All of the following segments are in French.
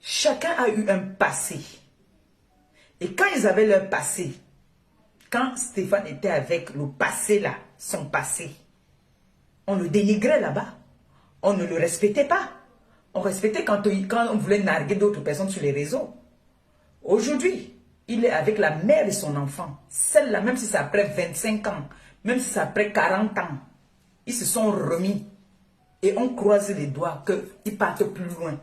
Chacun a eu un passé. Et quand ils avaient leur passé, quand Stéphane était avec le passé là, son passé, on le dénigrait là-bas. On ne le respectait pas. On respectait quand on voulait narguer d'autres personnes sur les réseaux. Aujourd'hui, il est avec la mère de son enfant. Celle-là, même si c'est après 25 ans, même si c'est après 40 ans, ils se sont remis. Et on croise les doigts qu'ils partent plus loin.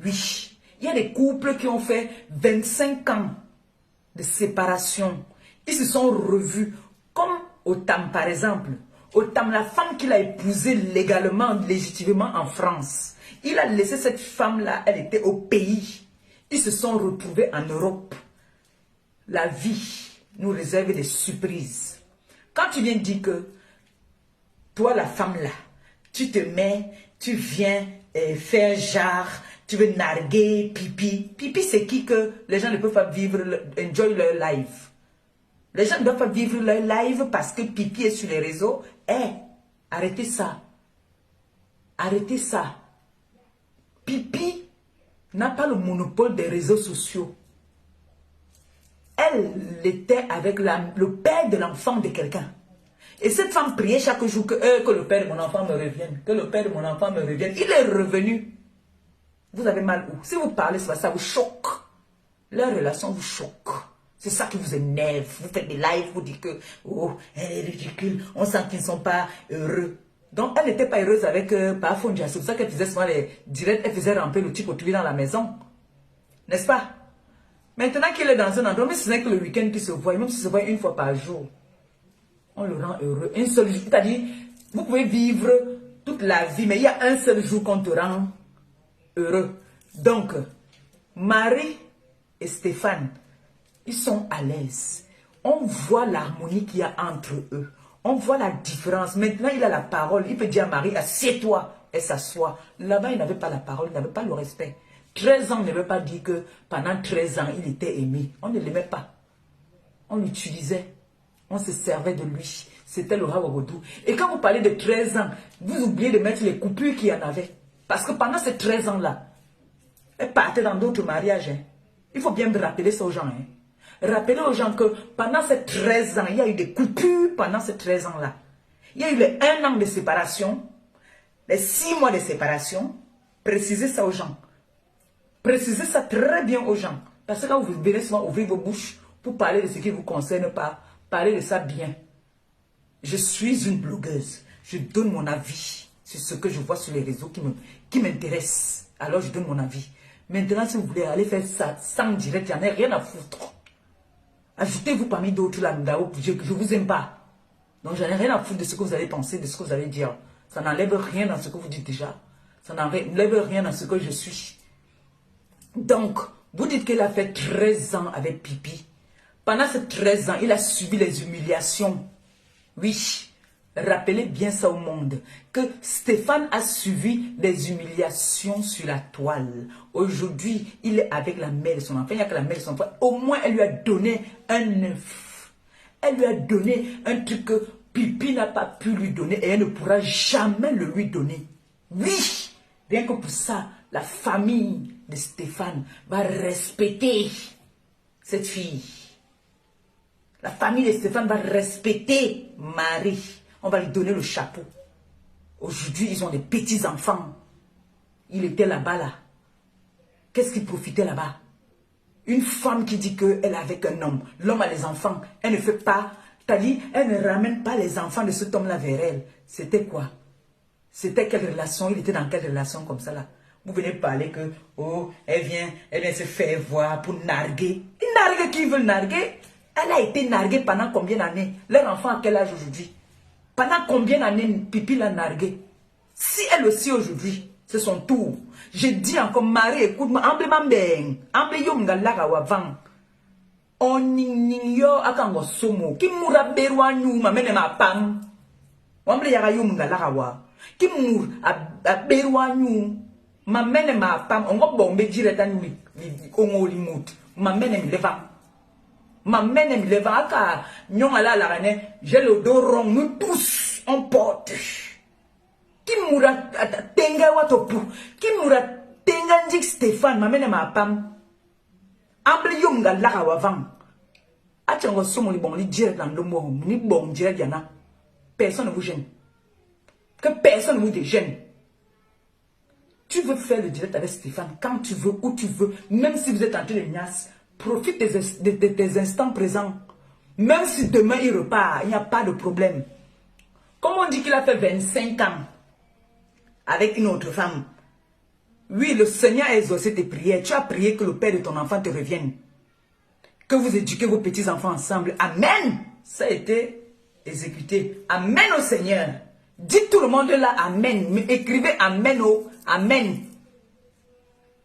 Oui, il y a des couples qui ont fait 25 ans de séparation. Ils se sont revus. Comme Otam, par exemple. Otam, la femme qu'il a épousée légalement, légitimement en France. Il a laissé cette femme-là, elle était au pays. Ils se sont retrouvés en Europe. La vie nous réserve des surprises. Quand tu viens dire que toi, la femme-là, tu te mets, tu viens faire genre, tu veux narguer, pipi. Pipi, c'est qui que les gens ne peuvent pas vivre, enjoy leur life. Les gens ne doivent pas vivre leur live parce que pipi est sur les réseaux. Arrêtez ça. Arrêtez ça. Pipi n'a pas le monopole des réseaux sociaux. Elle était avec le père de l'enfant de quelqu'un. Et cette femme priait chaque jour que le père de mon enfant me revienne. Que le père de mon enfant me revienne. Il est revenu. Vous avez mal où? Si vous parlez, ça vous choque. Leur relation vous choque. C'est ça qui vous énerve. Vous faites des lives, vous dites que, oh, elle est ridicule. On sent qu'ils ne sont pas heureux. Donc, elle n'était pas heureuse avec Pafondia. C'est pour ça qu'elle faisait souvent les directs. Elle faisait ramper le type autour dans la maison. N'est-ce pas? Maintenant qu'il est dans un endroit, mais ce n'est que le week-end qu'il se voit, même s'il se voit une fois par jour, on le rend heureux. Un seul jour, c'est-à-dire, vous pouvez vivre toute la vie, mais il y a un seul jour qu'on te rend heureux. Donc, Marie et Stéphane, ils sont à l'aise. On voit l'harmonie qu'il y a entre eux. On voit la différence. Maintenant, il a la parole. Il peut dire à Marie, assieds-toi. Elle s'assoit. Là-bas, il n'avait pas la parole, il n'avait pas le respect. 13 ans ne veut pas dire que pendant 13 ans, il était aimé. On ne l'aimait pas. On l'utilisait. On se servait de lui. C'était le Rawagodou. Et quand vous parlez de 13 ans, vous oubliez de mettre les coupures qu'il y en avait. Parce que pendant ces 13 ans-là, elle partait dans d'autres mariages. Hein. Il faut bien rappeler ça aux gens. Hein. Rappelez aux gens que pendant ces 13 ans, il y a eu des coupures pendant ces 13 ans-là. Il y a eu les 1 an de séparation, les 6 mois de séparation. Précisez ça aux gens. Précisez ça très bien aux gens. Parce que quand vous venez souvent ouvrir vos bouches pour parler de ce qui ne vous concerne pas, parlez de ça bien. Je suis une blogueuse. Je donne mon avis sur ce que je vois sur les réseaux qui m'intéresse. Alors je donne mon avis. Maintenant, si vous voulez aller faire ça sans direct, il n'y en a rien à foutre. Ajoutez-vous parmi d'autres là, je ne vous aime pas. Donc, j'en ai rien à foutre de ce que vous allez penser, de ce que vous allez dire. Ça n'enlève rien dans ce que vous dites déjà. Ça n'enlève rien dans ce que je suis. Donc, vous dites qu'il a fait 13 ans avec Pipi. Pendant ces 13 ans, il a subi les humiliations. Oui, rappelez bien ça au monde. Que Stéphane a subi les humiliations sur la toile. Aujourd'hui, il est avec la mère de son enfant. Il n'y a que la mère de son enfant. Au moins, elle lui a donné un œuf. Elle lui a donné un truc que Pipi n'a pas pu lui donner et elle ne pourra jamais le lui donner. Oui, rien que pour ça, la famille de Stéphane va respecter cette fille. La famille de Stéphane va respecter Marie. On va lui donner le chapeau. Aujourd'hui, ils ont des petits-enfants. Il était là-bas, là. Qu'est-ce qu'il profitait là-bas? Une femme qui dit qu'elle est avec un homme. L'homme a des enfants. Elle ne fait pas... C'est-à-dire, elle ne ramène pas les enfants de cet homme-là vers elle. C'était quoi? C'était quelle relation? Il était dans quelle relation comme ça, là? Vous venez parler que, oh, elle vient se faire voir pour narguer. Une nargue qui veut narguer? Elle a été narguée pendant combien d'années? Leur enfant a quel âge aujourd'hui? Pendant combien d'années Pipi l'a narguée? Si elle aussi aujourd'hui, c'est son tour. Je dis encore, Marie, écoute-moi, amble mambeng, amble yom galaga wavang. Oninyo akango somo, ki mura berwa nyuma mene ma pam. Amble yaga yom galaga wa. Ki mur a berwa nyuma. Ma mene ma pam, on va bomber direct nyumi, ongo limut. Ma mene mi leva. Ma mene mi leva aka nyon ala la rane, j'ai le dos rond, nous tous on porte. Qui mourra tenga watopu, qui mourra Tengandik Stéphane, m'amène ma pam. Amble yom ga la avant. Atchango somo li bon li direct dans le mot, ni bon direct yana. Personne ne vous gêne. Que personne ne vous gêne. Tu veux faire le direct avec Stéphane quand tu veux, où tu veux, même si vous êtes en train de niasse, profite des instants présents. Même si demain il repart, il n'y a pas de problème. Comme on dit qu'il a fait 25 ans avec une autre femme. Oui, le Seigneur a exaucé tes prières. Tu as prié que le père de ton enfant te revienne. Que vous éduquez vos petits-enfants ensemble. Amen. Ça a été exécuté. Amen au Seigneur. Dites tout le monde là, Amen. Mais écrivez Amen au Amen.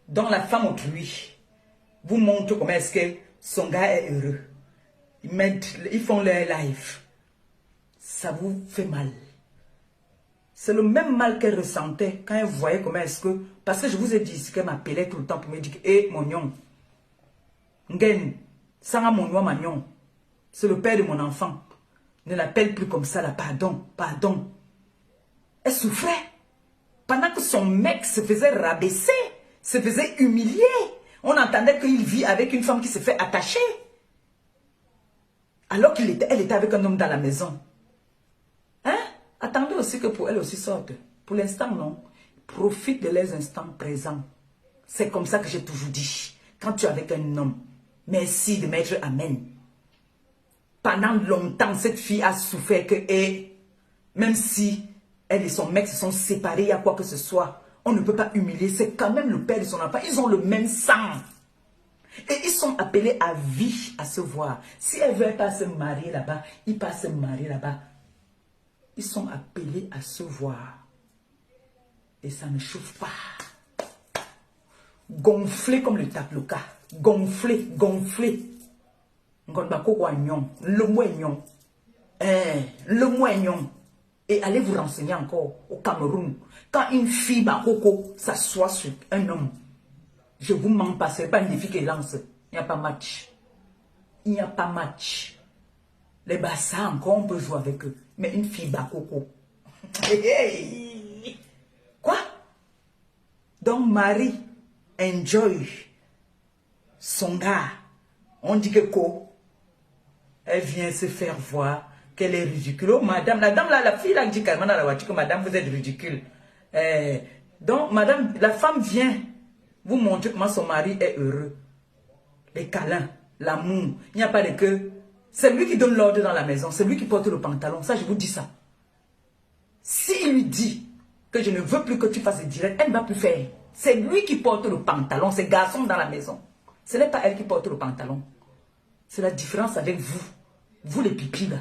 Donc la femme autrui vous montre comment est-ce que son gars est heureux. Ils font leur live. Ça vous fait mal. C'est le même mal qu'elle ressentait quand elle voyait comment est-ce que... Parce que je vous ai dit qu'elle m'appelait tout le temps pour me dire, hé, mon yon, Ngen, Sanga mon yon, magnon, c'est le père de mon enfant. Ne l'appelle plus comme ça, là, pardon, pardon. Elle souffrait. Pendant que son mec se faisait rabaisser, se faisait humilier. On entendait qu'il vit avec une femme qui se fait attacher. Alors qu'elle était avec un homme dans la maison. Hein? Attendez aussi que pour elle aussi sorte. Pour l'instant, non. Profite de les instants présents. C'est comme ça que j'ai toujours dit. Quand tu es avec un homme, merci de mettre Amen. Pendant longtemps, cette fille a souffert que, même si elle et son mec se sont séparés, il y a quoi que ce soit, on ne peut pas humilier. C'est quand même le père de son enfant. Ils ont le même sang. Et ils sont appelés à vie à se voir. Si elle ne veut pas se marier là-bas, ils peuvent se marier là-bas. Ils sont appelés à se voir. Et ça ne chauffe pas. Gonflé comme le taploka. Gonflé, gonflé. Le moignon. Le moignon. Et allez vous renseigner encore au Cameroun. Quand une fille bakoko s'assoit sur un homme, je vous mens pas, ce n'est pas une fille qui lance. Il n'y a pas match. Il n'y a pas match. Les bassins encore, on peut jouer avec eux. Mais une fille bakoko. Quoi? Donc Marie enjoy son gars. On dit que quoi? Elle vient se faire voir qu'elle est ridicule. Oh madame, la dame là, la fille là dit carrément dans la voiture que madame vous êtes ridicule. Donc madame, la femme vient vous montrer comment son mari est heureux. Les câlins, l'amour. Il n'y a pas de que. C'est lui qui donne l'ordre dans la maison. C'est lui qui porte le pantalon. Ça, je vous dis ça. S'il lui dit que je ne veux plus que tu fasses direct, elle ne va plus faire. C'est lui qui porte le pantalon. C'est garçon dans la maison. Ce n'est pas elle qui porte le pantalon. C'est la différence avec vous. Vous les pipis là.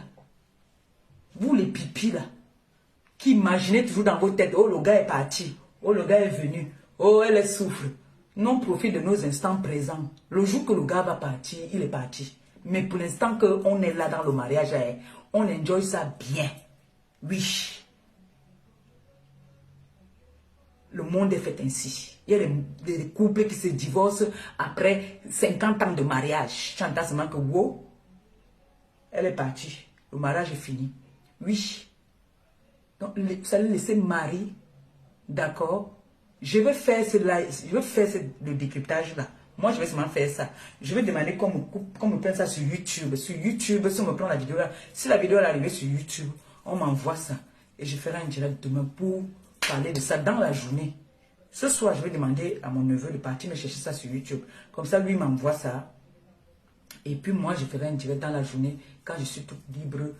Vous les pipis là. Qui imaginez toujours dans vos têtes. Oh, le gars est parti. Oh, le gars est venu. Oh, elle souffre. Non, profite de nos instants présents. Le jour que le gars va partir, il est parti. Mais pour l'instant qu'on est là dans le mariage, on enjoy ça bien. Oui. Le monde est fait ainsi. Il y a des couples qui se divorcent après 50 ans de mariage. Tu entends seulement que, wow, elle est partie. Le mariage est fini. Oui. Donc, vous allez laisser Marie, d'accord? Je vais faire le décryptage là. Moi, je vais seulement faire ça. Je vais demander qu'on me prenne ça sur YouTube. Sur YouTube, si on me prend la vidéo là, si la vidéo est arrivée sur YouTube, on m'envoie ça. Et je ferai un direct demain pour parler de ça dans la journée. Ce soir, je vais demander à mon neveu de partir me chercher ça sur YouTube. Comme ça, lui m'envoie ça. Et puis moi, je ferai un direct dans la journée quand je suis toute libre.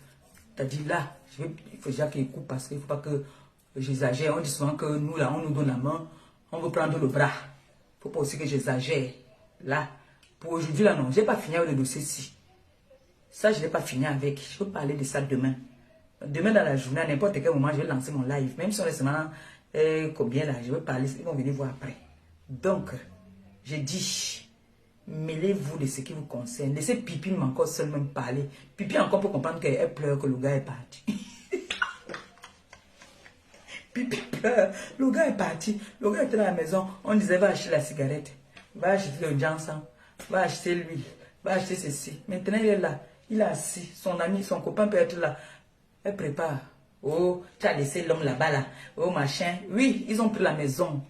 C'est-à-dire là, il faut déjà qu'il coupe parce qu'il ne faut pas que j'exagère. On dit souvent que nous, là, on nous donne la main, on veut prendre le bras. Il ne faut pas aussi que j'exagère. Là, pour aujourd'hui, là, non, je n'ai pas fini avec le dossier-ci. Ça, je n'ai pas fini avec. Je peux parler de ça demain. Demain, dans la journée, à n'importe quel moment, je vais lancer mon live. Même si on est seulement combien là, je vais parler. Ils vont venir voir après. Donc, j'ai dit, mêlez-vous de ce qui vous concerne. Laissez Pipi encore seul même parler. Pipi encore pour comprendre qu'elle pleure que le gars est parti. Pipi pleure. Le gars est parti. Le gars était dans la maison. On disait, va acheter la cigarette. Va acheter le Johnson. Va acheter l'huile. Va acheter ceci. Maintenant, il est là. Il est assis. Son ami, son copain peut être là. Elle prépare. Oh, tu as laissé l'homme là-bas là. Oh, machin. Oui, ils ont pris la maison.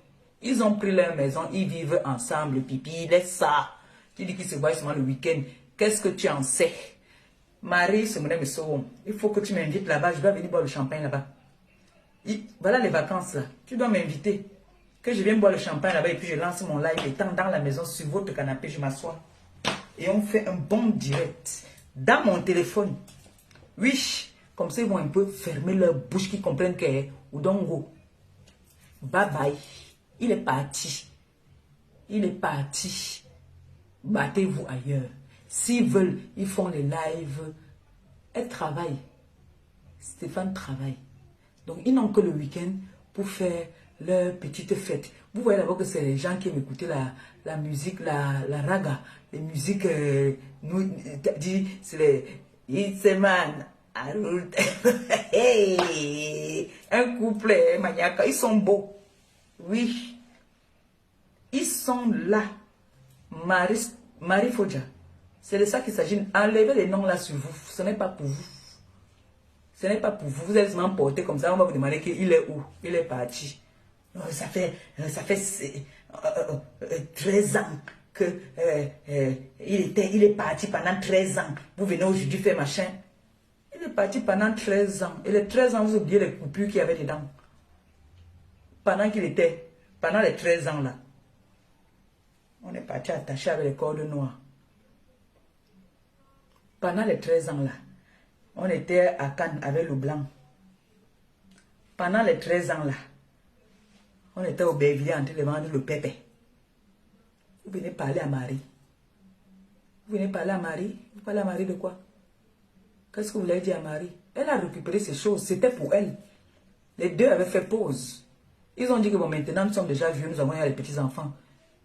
Ils ont pris leur maison, ils vivent ensemble, pipi, laisse ça. Tu dis qu'ils se voient seulement le week-end. Qu'est-ce que tu en sais? Marie, c'est mon ami Sohom. Il faut que tu m'invites là-bas. Je dois venir boire le champagne là-bas. Voilà les vacances là. Tu dois m'inviter. Que je vienne boire le champagne là-bas et puis je lance mon live étant dans la maison sur votre canapé, je m'assois. Et on fait un bon direct. Dans mon téléphone. Oui. Comme ça, ils vont un peu fermer leur bouche qui comprennent que est Udongo. Bye bye. Il est parti. Il est parti. Battez-vous ailleurs. S'ils veulent, ils font les lives. Elle travaille. Stéphane travaille. Donc, ils n'ont que le week-end pour faire leur petite fête. Vous voyez d'abord que c'est les gens qui aiment écouter la musique, la raga. Les musiques, c'est les It's a man. Hey, un couple maniaque. Ils sont beaux. Oui. Ils sont là. Marie Fodja. C'est de ça qu'il s'agit. Enlevez les noms là sur vous. Ce n'est pas pour vous. Ce n'est pas pour vous. Vous êtes seulement porté comme ça. On va vous demander qu'il est où. Il est parti. Ça fait 13 ans que il est parti pendant 13 ans. Vous venez aujourd'hui faire machin. Il est parti pendant 13 ans. Et les 13 ans, vous oubliez les coupures qu'il y avait dedans. Pendant les 13 ans là. On est parti attaché avec les cordes noires. Pendant les 13 ans là, on était à Cannes avec le blanc. Pendant les 13 ans là, on était au Bévilliers en train de vendre le pépé. Vous venez parler à Marie. Vous venez parler à Marie. Vous parlez à Marie de quoi? Qu'est-ce que vous voulez dire à Marie? Elle a récupéré ces choses. C'était pour elle. Les deux avaient fait pause. Ils ont dit que bon, maintenant nous sommes déjà vieux, nous avons les petits-enfants.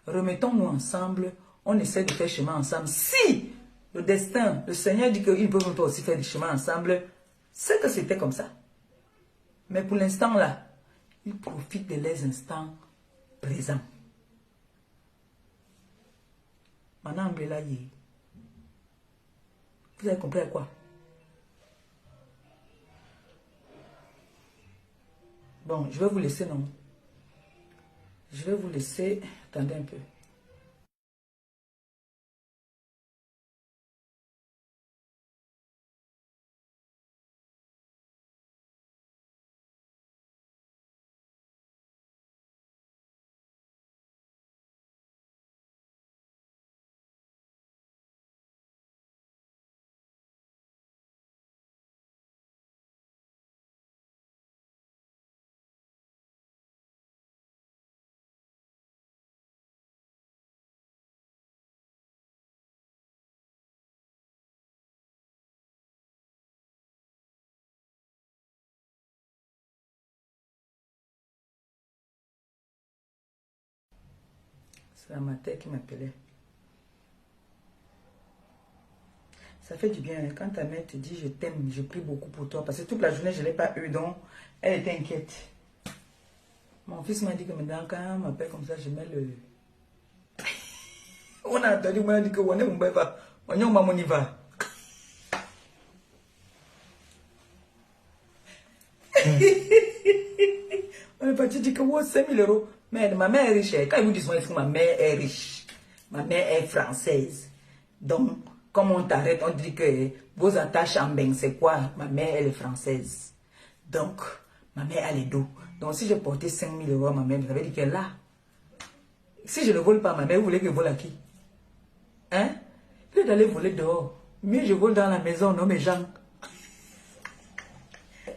Remettons-nous ensemble. On essaie de faire chemin ensemble. Si le destin, le Seigneur dit qu'ils ne peuvent pas aussi faire du chemin ensemble, c'est que c'était comme ça. Mais pour l'instant là, ils profitent de leurs instants présents. Maintenant, vous avez compris à quoi? Bon, je vais vous laisser, non? Je vais vous laisser. Attendez un peu. C'est la mater qui m'appelait. Ça fait du bien quand ta mère te dit je t'aime, je prie beaucoup pour toi. Parce que toute la journée, je ne l'ai pas eu, donc elle était inquiète. Mon fils m'a dit que maintenant, quand on m'appelle comme ça, je mets le... On a entendu, on a dit que on est mon bébé, on est mon va. On est parti dire que 5 000 euros. Mais ma mère est riche. Quand ils vous disent que ma mère est riche, ma mère est française. Donc, comme on t'arrête, on dit que vos attaches en bain, c'est quoi? Ma mère, elle est française. Donc, ma mère a les dos. Donc, si je portais 5 000 euros à ma mère, vous avez dit qu'elle est là. Si je ne vole pas à ma mère, vous voulez que je vole à qui? Hein? Au lieu d'aller voler dehors, mieux je vole dans la maison, non mes gens.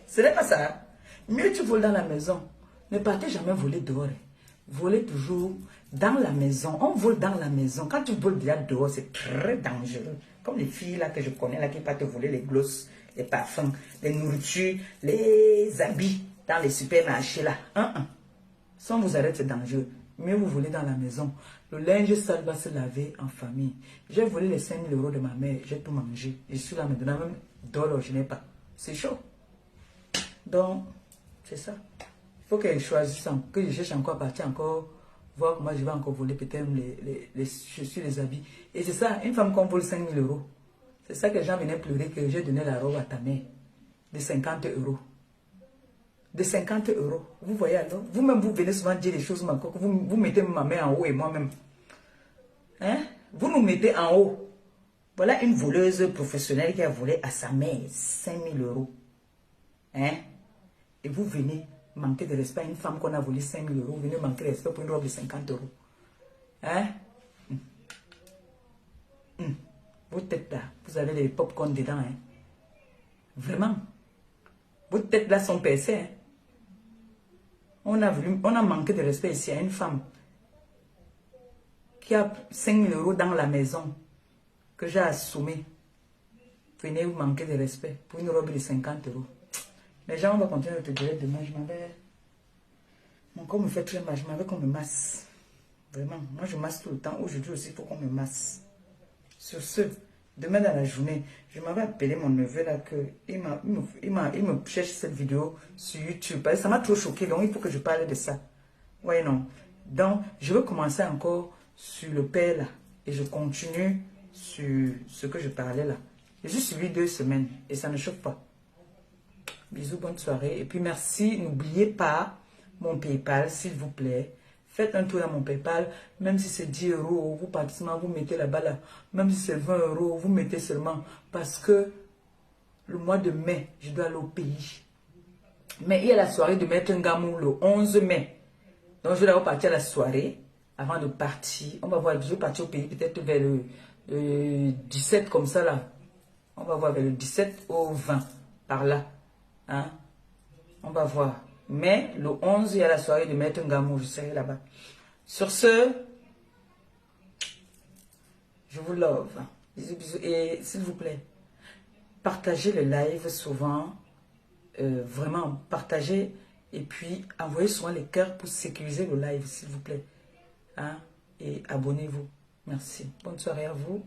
Ce n'est pas ça. Mieux tu voles dans la maison. Ne partez jamais voler dehors. Volez toujours dans la maison. On vole dans la maison. Quand tu voles déjà dehors, c'est très dangereux. Comme les filles là que je connais, là qui partent voler les glosses, les parfums, les nourritures, les habits dans les supermarchés là. Si on vous arrête, c'est dangereux. Mieux vous volez dans la maison. Le linge sale va se laver en famille. J'ai volé les 5 000 euros de ma mère. J'ai tout mangé. Je suis là maintenant, même d'or, je n'ai pas. C'est chaud. Donc, c'est ça. Il faut qu'elle choisisse, que je cherche encore à partir, encore voir comment je vais encore voler peut-être les chaussures, les habits. Et c'est ça, une femme qu'on vole 5 000 euros. C'est ça que les gens venaient pleurer que j'ai donné la robe à ta mère de 50 euros. de 50 euros. Vous voyez alors, vous-même, vous venez souvent dire des choses, vous mettez ma main en haut et moi-même. Hein? Vous nous mettez en haut. Voilà une voleuse professionnelle qui a volé à sa mère 5 000 euros. Hein? Et vous venez manquer de respect à une femme qu'on a volé 5 000 euros. Vous venez manquer de respect pour une robe de 50 euros. Hein? Vos têtes là, vous avez les pop-corn dedans. Hein? Vraiment. Vos têtes là sont percées. Hein? On a manqué de respect ici à une femme qui a 5 000 euros dans la maison que j'ai assommé. Venez vous manquer de respect pour une robe de 50 euros. Les gens vont continuer de te dire demain, je m'en vais. Mon corps me fait très mal, je m'en vais qu'on me masse. Vraiment, moi je masse tout le temps. Aujourd'hui aussi, il faut qu'on me masse. Sur ce, demain dans la journée, je m'avais appelé mon neveu là que il me cherche cette vidéo sur YouTube. Parce que ça m'a trop choqué, donc il faut que je parle de ça. Ouais, non. Donc, je veux commencer encore sur le père là. Et je continue sur ce que je parlais là. J'ai juste suivi 2 semaines et ça ne choque pas. Bisous, bonne soirée. Et puis merci, n'oubliez pas mon PayPal, s'il vous plaît. Faites un tour à mon PayPal, même si c'est 10 euros, vous partez, vous mettez là-bas là. Même si c'est 20 euros, vous mettez seulement. Parce que le mois de mai, je dois aller au pays. Mais il y a la soirée de Maître Ngamou le 11 mai. Donc je vais d'abord partir à la soirée. Avant de partir, on va voir, je vais partir au pays peut-être vers le 17 comme ça là. On va voir vers le 17 au 20, par là. Hein? On va voir. Mais le 11, il y a la soirée de Maître Ngamou, je serai là-bas. Sur ce, je vous love. Bisous, bisous. Et s'il vous plaît, partagez le live souvent. Vraiment, partagez. Et puis, envoyez souvent les cœurs pour sécuriser le live, s'il vous plaît. Hein? Et abonnez-vous. Merci. Bonne soirée à vous.